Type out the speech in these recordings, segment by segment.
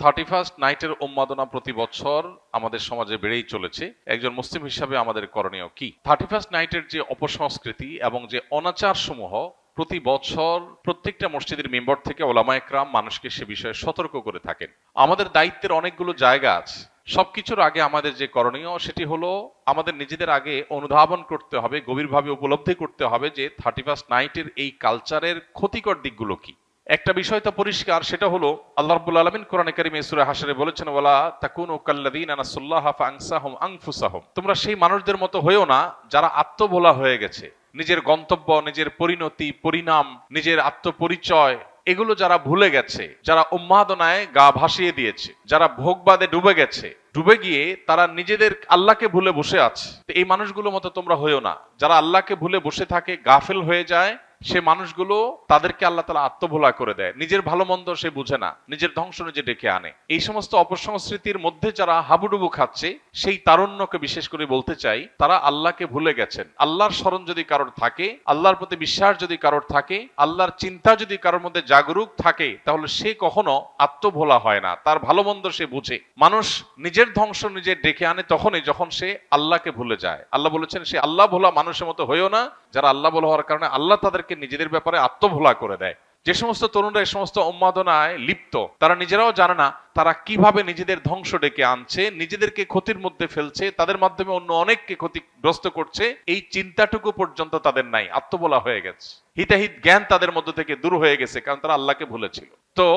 31st নাইটের উন্মাদনা প্রতি বছর আমাদের সমাজে বেড়েই চলেছে। একজন মুসলিম হিসাবে আমাদের করণীয় কি? 31st নাইটের যে অপসংস্কৃতি এবং যে অনাচার সমূহ প্রতি বছর প্রত্যেকটা মসজিদের মেম্বার থেকে ওলামা একরাম মানুষকে সে বিষয়ে সতর্ক করে থাকেন। আমাদের দায়িত্বের অনেকগুলো জায়গা আছে। সবকিছুর আগে আমাদের যে করণীয় সেটি হলো আমাদের নিজেদের আগে অনুধাবন করতে হবে, গভীরভাবে উপলব্ধি করতে হবে যে 31st নাইটের এই কালচারের ক্ষতিকর দিকগুলো কি। একটা বিষয় তো পরিষ্কার, সেটা হলো আল্লাহ রাব্বুল আলামিন কোরআনে কারীমে সূরা হাশরে বলেছেন, ওয়ালা তাকুনু কাল্লাযীনা নাসুল্লাহা ফাআনসাহুম আনফুসাহুম, তোমরা সেই মানুষদের মতো হয়েও না যারা আত্মভোলা হয়ে গেছে। নিজের গন্তব্য, নিজের পরিণতি, পরিণাম, নিজের আত্মপরিচয় এগুলো যারা ভুলে গেছে, যারা উন্মাদনায় গা ভাসিয়ে দিয়েছে, যারা ভোগবাদে ডুবে গেছে, ডুবে গিয়ে তারা নিজেদের আল্লাহকে ভুলে বসে আছে। এই মানুষগুলোর মতো তোমরা হয়েও না। যারা আল্লাহকে ভুলে বসে থাকে, গাফেল হয়ে যায়, সে মানুষগুলো তাদেরকে আল্লাহ তাআলা আত্মভোলা করে দেয়। নিজের ভালো মন্দ সে বুঝে না, নিজের ধ্বংস নিজে ডেকে আনে। এই সমস্ত অপসংস্কৃতির মধ্যে যারা হাবুডুবু খাচ্ছে, সেই তারুণ্যকে বিশেষ করে বলতে চাই, তারা আল্লাহকে ভুলে গেছেন। আল্লাহর স্মরণ যদি কারোর থাকে, আল্লাহর প্রতি বিশ্বাস যদি কারোর থাকে, আল্লাহর চিন্তা যদি কারোর মধ্যে জাগরুক থাকে, তাহলে সে কখনো আত্মভোলা হয় না। তার ভালো মন্দ সে বুঝে। মানুষ নিজের ধ্বংস নিজে ডেকে আনে তখনই যখন সে আল্লাহকে ভুলে যায়। আল্লাহ বলেছেন, সে আল্লাহ ভোলা মানুষের মতো হয়েও না যারা আল্লাহ ভোলা হওয়ার কারণে আল্লাহ তাদেরকে নিজেদের ব্যাপারে আত্মভোলা করে দেয়। যে সমস্ত তরুণরা এই সমস্ত উন্মাদনায় লিপ্ত, তারা নিজেরাও জানে না তারা কিভাবে নিজেদের ধ্বংস ডেকে আনছে, নিজেদেরকে ক্ষতির মধ্যে ফেলছে, তাদের মাধ্যমে অন্য অনেককে ক্ষতিগ্রস্ত করছে। এই চিন্তাটুকু পর্যন্ত তাদের নাই, আত্মভোলা হয়ে গেছে। হিতাহিত জ্ঞান তাদের মধ্য থেকে দূর হয়ে গেছে, কারণ তারা আল্লাহকে ভুলেছিল। তো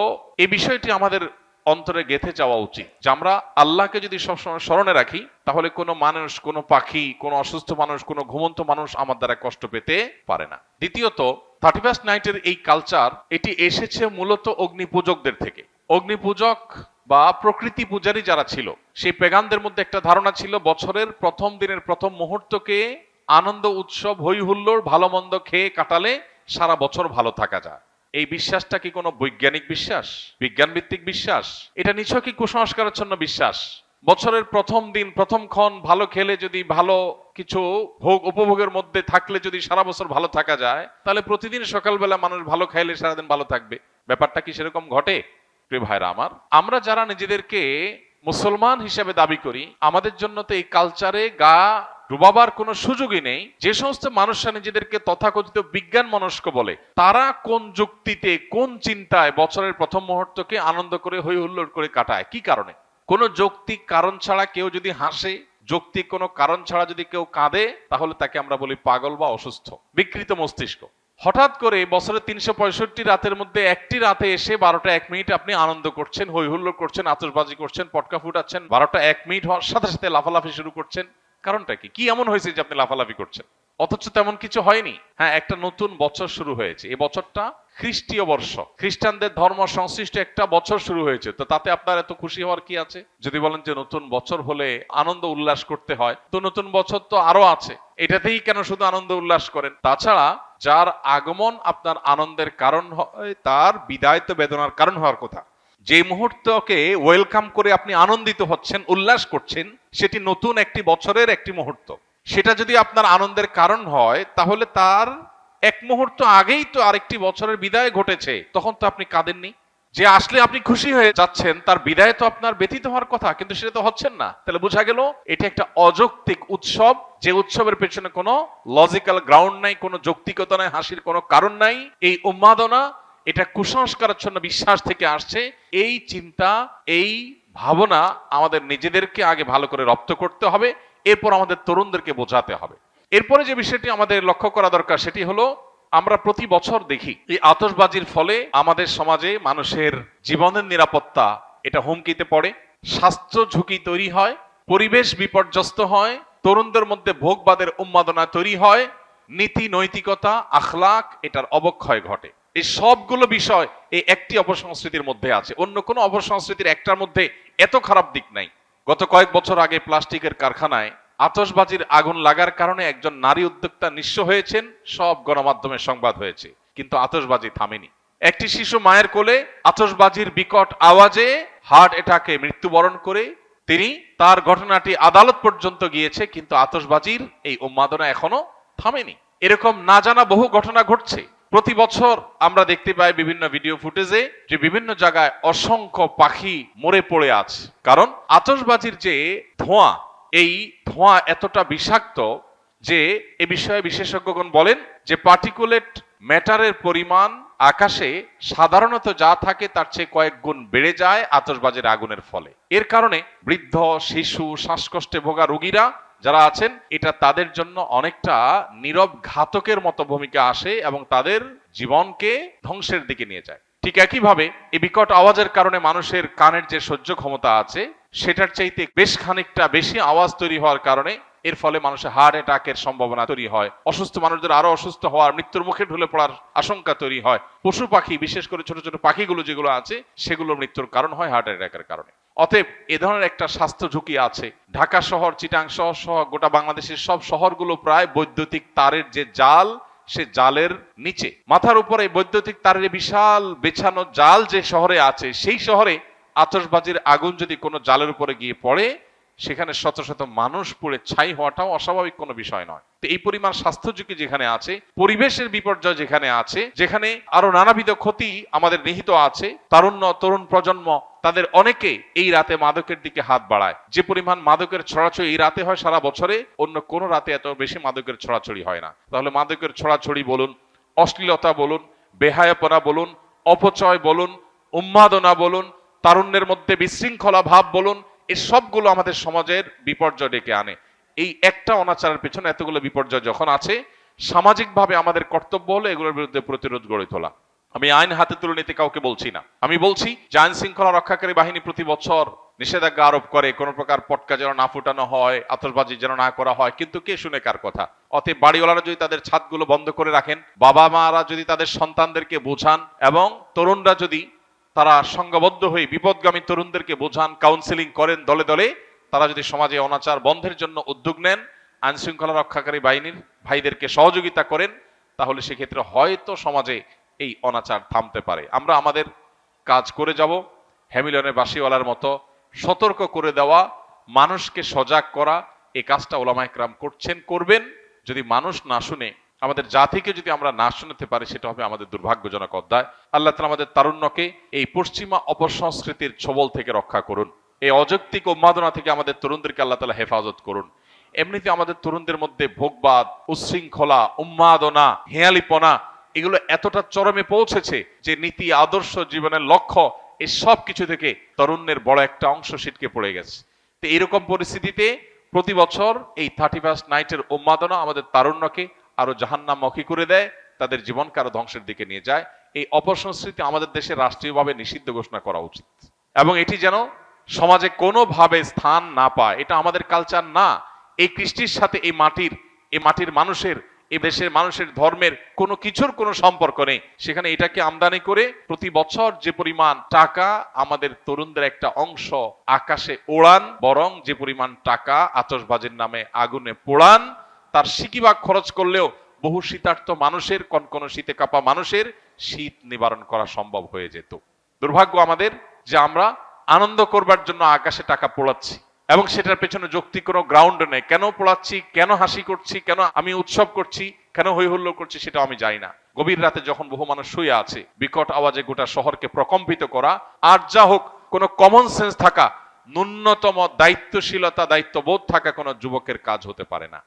এই বিষয়টি আমাদের অন্তরে গেঁথে যাওয়া উচিত যে আমরা আল্লাহকে যদি সবসময় স্মরণে রাখি, তাহলে কোনো মানুষ, কোনো পাখি, কোনো অসুস্থ মানুষ, কোনো ঘুমন্ত মানুষ আমার দ্বারা কষ্ট পেতে পারে না। দ্বিতীয়ত, 31st নাইটের এই কালচার এটি এসেছে মূলত অগ্নিপূজকদের থেকে। অগ্নিপূজক বা প্রকৃতি পূজারী যারা ছিল, সেই পেগানদের মধ্যে একটা ধারণা ছিল বছরের প্রথম দিনের প্রথম মুহূর্তকে আনন্দ, উৎসব, হই হুল্লোড়, ভালো মন্দ খেয়ে কাটালে সারা বছর ভালো থাকা যায়। এই বিশ্বাসটা কি কোনো বৈজ্ঞানিক বিশ্বাস, বিজ্ঞান ভিত্তিক বিশ্বাস? এটা নিছকই কুসংস্কারাচ্ছন্ন বিশ্বাস। বছরের প্রথম দিন, প্রথম ক্ষণ ভালো খেলে, যদি ভালো কিছু ভোগ উপভোগের মধ্যে থাকলে যদি সারা বছর ভালো থাকা যায়, তাহলে প্রতিদিন সকালবেলা মানুষ ভালো খাইলে সারাদিন ভালো থাকবে। ব্যাপারটা কি সেরকম ঘটে? প্রিয় ভাইরা আমার, আমরা যারা নিজেদেরকে মুসলমান হিসেবে দাবি করি, আমাদের জন্য তো এই কালচারে গা ডুবাবার কোনো সুযোগই নেই। যে সমস্ত মানুষরা নিজেদেরকে তথাকথিত বিজ্ঞান মনস্ক বলে, তারা কোন যুক্তিতে, কোন চিন্তায় বছরের প্রথম মুহূর্তকে আনন্দ করে হই হুল্লোড় করে কাটায়? কি কারণে? কোন যৌক্তিক কারণ ছাড়া কেউ যদি হাসে, যৌক্তিক কোনো কারণ ছাড়া যদি কেউ কাঁদে, তাহলে তাকে আমরা বলি পাগল বা অসুস্থ, বিকৃত মস্তিষ্ক। হঠাৎ করে বছরের 365 রাতের মধ্যে একটি রাতে এসে 12টা 1 মিনিট আপনি আনন্দ করছেন, হই হুল্লোড় করছেন, আতশবাজি করছেন, পটকা ফুটাচ্ছেন, 12টা 1 মিনিট হওয়ার সাথে সাথে লাফালাফি শুরু করছেন। কারণটা কি? কি এমন হয়েছে যে আপনি লাফালাফি করছেন? অথচ তেমন কিছু হয়নি। হ্যাঁ, একটা নতুন বছর শুরু হয়েছে। এই বছরটা খ্রিস্টীয় বর্ষ, খ্রিস্টানদের ধর্ম সংশ্লিষ্ট একটা বছর শুরু হয়েছে। তো তাতে আপনার এত খুশি হওয়ার কি আছে? যদি বলেন যে নতুন বছর হলে আনন্দ উল্লাস করতে হয়, তো নতুন বছর তো আরো আছে, এটাতেই কেন শুধু আনন্দ উল্লাস করেন? তাছাড়া যার আগমন আপনার আনন্দের কারণ হয়, তার বিদায় তো বেদনার কারণ হওয়ার কথা। যে মুহূর্তকে ওয়েলকাম করে আপনি আনন্দিত হচ্ছেন, উল্লাস করছেন, সেটি নতুন একটি বছরের একটি মুহূর্ত। সেটা যদি আপনার আনন্দের কারণ হয়, তাহলে তার এক মুহূর্ত আগেই তো আরেকটি বছরের বিদায় ঘটেছে, তখন তো আপনি কাঁদেননি। যে আসলে আপনি খুশি হয়ে যাচ্ছেন, তার বিদায় তো আপনার ব্যথিত হওয়ার কথা, কিন্তু সেটা তো হচ্ছেন না। তাহলে বোঝা গেল এটা একটা অযৌক্তিক উৎসব, যে উৎসবের পেছনে কোনো লজিক্যাল গ্রাউন্ড নাই, কোনো যৌক্তিকতা নাই, হাসির কোনো কারণ নাই। এই উন্মাদনা, এটা কুসংস্কারাচ্ছন্ন বিশ্বাস থেকে আসছে। এই চিন্তা, এই ভাবনা আমাদের নিজেদেরকে আগে ভালো করে রপ্ত করতে হবে, এরপর আমাদের তরুণদেরকে বোঝাতে হবে। এরপরে যে বিষয়টি আমাদের লক্ষ্য করা দরকার, সেটি হলো আমরা প্রতি বছর দেখি এই আতশবাজির ফলে আমাদের সমাজে মানুষের জীবনের নিরাপত্তা এটা হুমকিতে পড়ে, স্বাস্থ্য ঝুঁকি তৈরি হয়, পরিবেশ বিপর্যস্ত হয়, তরুণদের মধ্যে ভোগবাদের উন্মাদনা তৈরি হয়, নীতি নৈতিকতা, আখলাক এটার অবক্ষয় ঘটে। এই সবগুলো বিষয় এই একটি অপসংস্কৃতির মধ্যে আছে। অন্য কোনো অপসংস্কৃতির একটার মধ্যে এত খারাপ দিক নাই। গত কয়েক বছর আগে প্লাস্টিকের কারখানায় আতশবাজির আগুন লাগার কারণে একজন নারী উদ্যোক্তা নিঃস্ব হয়েছেন, সব গণমাধ্যমে সংবাদ হয়েছে, কিন্তু আতশবাজি থামেনি। একটি শিশু মায়ের কোলে আতশবাজির বিকট আওয়াজে হার্ট অ্যাটাকে মৃত্যুবরণ করে তিনি, তার ঘটনাটি আদালত পর্যন্ত গিয়েছে, কিন্তু আতশবাজির এই উন্মাদনা এখনো থামেনি। এরকম না জানা বহু ঘটনা ঘটছে। প্রতি বছর আমরা দেখতে পাই বিভিন্ন ভিডিও ফুটেজে যে বিভিন্ন জায়গায় অসংখ্য পাখি মরে পড়ে আছে। কারণ আতশবাজির যে ধোঁয়া, এই ধোঁয়া এতটা বিষাক্ত যে এ বিষয়ে বিশেষজ্ঞগণ বলেন যে পার্টিকুলেট ম্যাটারের পরিমাণ আকাশে সাধারণত যা থাকে তার চেয়ে কয়েক গুণ বেড়ে যায় আতশবাজির আগুনের ফলে। এর কারণে বৃদ্ধ, শিশু, শ্বাসকষ্টে ভোগা রোগীরা যারা আছেন, এটা তাদের জন্য অনেকটা নীরব ঘাতকের মতো ভূমিকা আসে এবং তাদের জীবনকে ধ্বংসের দিকে নিয়ে যায়। ঠিক একইভাবে এই বিকট আওয়াজের কারণে মানুষের কানের যে সহ্য ক্ষমতা আছে সেটার চাইতে বেশ খানিকটা বেশি আওয়াজ তৈরি হওয়ার কারণে এর ফলে মানুষের হার্ট অ্যাটাকের সম্ভাবনা তৈরি হয়, অসুস্থ মানুষদের আরো অসুস্থ হওয়ার, মৃত্যুর মুখে ঢলে পড়ার আশঙ্কা তৈরি হয়। পশু পাখি, বিশেষ করে ছোট ছোট পাখিগুলো যেগুলো আছে সেগুলো মৃত্যুর কারণ হয় হার্ট অ্যাটাকের কারণে। অতএব এ ধরনের একটা স্বাস্থ্য ঝুঁকি আছে। ঢাকা শহর, চিটাং শহর সহ গোটা বাংলাদেশের সব শহরগুলো প্রায় বৈদ্যুতিক তারের যে জাল, সে জালের নিচে মাথার উপরে বৈদ্যুতিক তারের বিশাল বেছানো জাল যে শহরে আছে, সেই শহরে আতশবাজির আগুন যদি কোনো জালের উপরে গিয়ে পড়ে, সেখানে শত শত মানুষ পুড়ে ছাই হওয়াটাও অস্বাভাবিক কোনো বিষয় নয়। তো এই পরিমাণ স্বাস্থ্য ঝুঁকি যেখানে আছে, পরিবেশের বিপর্যয় যেখানে আছে, যেখানে আরো নানাবিধ ক্ষতি আমাদের নিহিত আছে, তারুণ্য, তরুণ প্রজন্ম তাদের অনেকে এই রাতে মাদকের দিকে হাত বাড়ায়। যে পরিমাণ মাদকের ছড়াছড়ি এই রাতে হয়, সারা বছরে অন্য কোন রাতে এত বেশি মাদকের ছড়াছড়ি হয় না। তাহলে মাদকের ছড়াছড়ি বলুন, অশ্লীলতা বলুন, বেহায়াপনা বলুন, অপচয় বলুন, উন্মাদনা বলুন, তারুণ্যের মধ্যে বিশৃঙ্খলা ভাব বলুন, এই সবগুলো আমাদের সমাজের বিপর্যয় ডেকে আনে। এই একটা অনাচারের পেছনে এতগুলো বিপর্যয় যখন আছে, সামাজিকভাবে আমাদের কর্তব্য হলো এগুলোর বিরুদ্ধে প্রতিরোধ গড়ে তোলা। আমি আইন হাতে তুলে নিতে কাউকে বলছি না। আমি বলছি যে আইন শৃঙ্খলা রক্ষাকারী বাহিনী প্রতি বছর নিষেধাজ্ঞা আরোপ করে, কোন প্রকার পটকা যেন না ফুটানো হয়, আতশবাজি যেন না করা হয়, কিন্তু কে শুনে কার কথা? অতএব বাড়িওয়ালারা যদি তাদের ছাদগুলো বন্ধ করে রাখেন, বাবা মারা যদি তাদের সন্তানদেরকে বোঝান, এবং তরুণরা যদি তারা সংঘবদ্ধ হয়ে বিপদগামী তরুণদেরকে বোঝান, কাউন্সেলিং করেন দলে দলে, তারা যদি সমাজে অনাচার বন্ধের জন্য উদ্যোগ নেন, আইন শৃঙ্খলা রক্ষাকারী বাহিনীর ভাইদেরকে সহযোগিতা করেন, তাহলে সেক্ষেত্রে হয়তো সমাজে এই অনাচার থামতে পারে। আমরা আমাদের কাজ করে যাব, হ্যামিলনের বাসিওয়ালার মতো সতর্ক করে দেওয়া, মানুষকে সজাগ করা। এই কাজটা ওলামায়ে কেরাম করছেন, করবেন। যদি মানুষ না শুনে, আমাদের জাতিকে যদি আমরা না শুনতে পারি, সেটা হবে আমাদের দুর্ভাগ্যজনক অধ্যায়। আল্লাহ তাআলা আমাদের তারুণ্যকে এই পশ্চিমা অপসংস্কৃতির ছবল থেকে রক্ষা করুন। এই অযৌক্তিক উন্মাদনা থেকে আমাদের তরুণদেরকে আল্লাহ তাআলা হেফাজত করুন। এমনিতে আমাদের তরুণদের মধ্যে ভোগবাদ, উচ্ছৃঙ্খলা, উন্মাদনা, হেয়ালিপনা এগুলো এতটা চরমে পৌঁছেছে যে নীতি, আদর্শ, জীবনের লক্ষ্য, এই সব কিছু থেকে তরুণের বড় একটা অংশ ছিটকে পড়ে গেছে। তো এইরকম পরিস্থিতিতে প্রতি বছর এই 31st নাইটের উন্মাদনা আমাদের তারুণ্যকে আরো জাহান্নামমুখী করে দেয়, তাদের জীবনকে আরো ধ্বংসের দিকে নিয়ে যায়। এই অপসংস্কৃতি আমাদের দেশে রাষ্ট্রীয়ভাবে নিষিদ্ধ ঘোষণা করা উচিত, এবং এটি যেন সমাজে কোনোভাবে স্থান না পায়। এটা আমাদের কালচার না। এই কৃষ্টির সাথে এই মাটির মানুষের, এই দেশের মানুষের ধর্মের কোনো কিছুর কোনো সম্পর্ক নেই। সেখানে এটাকে আমদানি করে প্রতি বছর যে পরিমাণ টাকা আমাদের তরুণদের একটা অংশ আকাশে ওড়ান, বরং যে পরিমাণ টাকা আতশবাজির নামে আগুনে পোড়ান, তার সিকিভাগ খরচ করলেও বহু শীতার্ত মানুষের, কনকনে শীতে কাঁপা মানুষের শীত নিবারণ করা সম্ভব হয়ে যেত। দুর্ভাগ্য আমাদের যে আমরা আনন্দ করবার জন্য আকাশে টাকা পোড়াচ্ছি, এবং সেটার পেছনে যৌক্তিক কোনো গ্রাউন্ড নেই। কেন পোড়াচ্ছি, কেন হাসি করছি, কেন আমি উৎসব করছি, কেন হৈ হুল্লোড় করছি, সেটা আমি জানি না। গভীর রাতে যখন বহু মানুষ শুয়ে আছে, বিকট আওয়াজে গোটা শহরকে প্রকম্পিত করা, আর যা হোক, কোনো কমন সেন্স থাকা, ন্যূনতম দায়িত্বশীলতা, দায়িত্ববোধ থাকা কোনো যুবকের কাজ হতে পারে না।